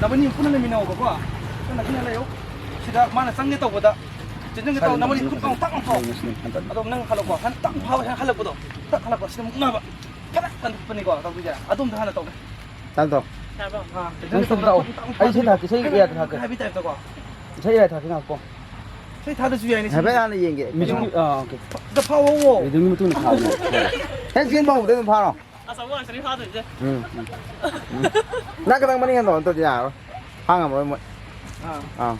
나머지 푸는 미나 오고 봐. 그나 그냥래요. 시다 만나 쌍게 떠보다. 진정게 떠 나머지 뚜껑 딱 파. 아돔 능 할로 봐. 한딱 파고 할로 보도. 딱 할로 봐. 시다 먹나 봐. 파닥 간 뻔이고 딱 보자. 아돔도 하나 떠. Tanto. 아, Nang tao. Ay sai thak sai iya thak. 하비 타입 떠고. Sai iya thak na ko. 새 다들 주의하니. Hai ba na yin ge. Mi okay. 나 파워. Ai dung mutung na khao. Hen sin bang de pa no. 아, 저거 저리 하도 이제. Na ka dang mani no to ya. Hang mo mo. À.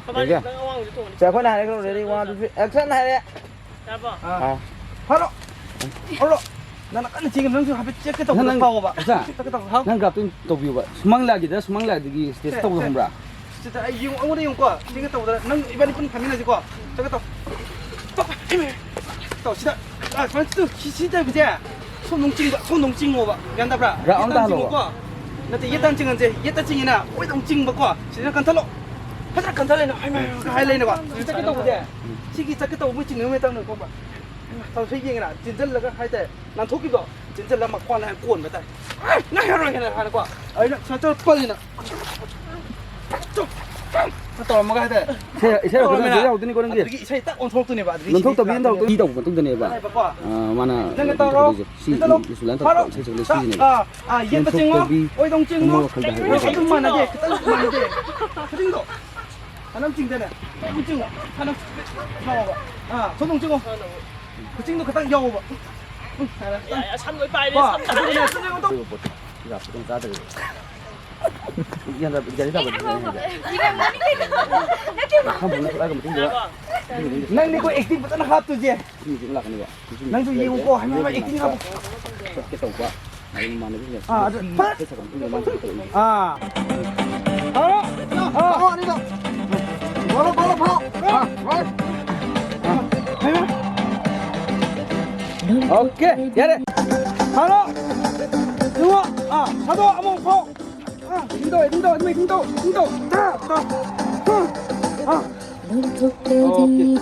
가만히 되게? 내가 왕 이제 또 오니까. Cha ko na le ko ready 1 2 3 action hai le. 잡아. À. 바로. 얼로. 나는 깐 지금 명수 앞에 째겠다 보다 파워 봐. Sa. 째겠다 하고. Nang gap tu to view ba. Sumang la gi da sumang la gi stage to hum bra. 진짜 이용 아무리 용 거. 째겠다 보다. 난 이번에 분 가면하지 거. 째겠다. 빡. 힘에. 또 시다. 아, 반스 시다 그제. 손농징 거 봐. 간다 브라. Ra on ta lo. 나 예단 찍은 이제 예단 찍이나 오이동징 먹고 진짜 간탈로. 하자 간탈래나 하이라이나 봐. 째겠다 보자. 시기 째겠다 오면 찍는 왜 땅는 거 봐. tao thấy gì nè, chính chân là cái hai tệ, làm thuốc kịp rồi, chính chân là mặc quan là cuộn vậy tay, ngay rồi cái này hai quả, ấy nè, sao cho qua đi nè, nó to mà cái tệ, Sai ko na jao tin ko nang ge. xây tắc on thuốc tôi này bà, Lon thok to bin thok to di dong tung ne ba. Mana. Si sulan to sai sai si ne. yên ta chừng không, ôi đông chừng không, cái mà này gì, cái tao mà này gì, cái chừng đó, 하나 찍대 네, đông chừng, 하나 나와, 손동 찍어. 그 찍는 거 딱 여고 봐. 야야 참을 빨리 봐. 참다. 그냥 쓰는 것도 Gặp tung ta de. Yan da jadi ta ba. Không muốn lại cái tiếng nữa. nang ni ko acting betul nak tu je. Ni cũng là cái này. Nang tu ye ko hai mai acting hap. Cái tàu quá. Ai mà nó biết. Ah, pat. Cái sao cũng mang cái tàu. Ah. Oh, ni tu. Bolo phao. Right. Okay, ya deh. 하나, 둘, 사도 한번 파. 딩도, 다. 오케이.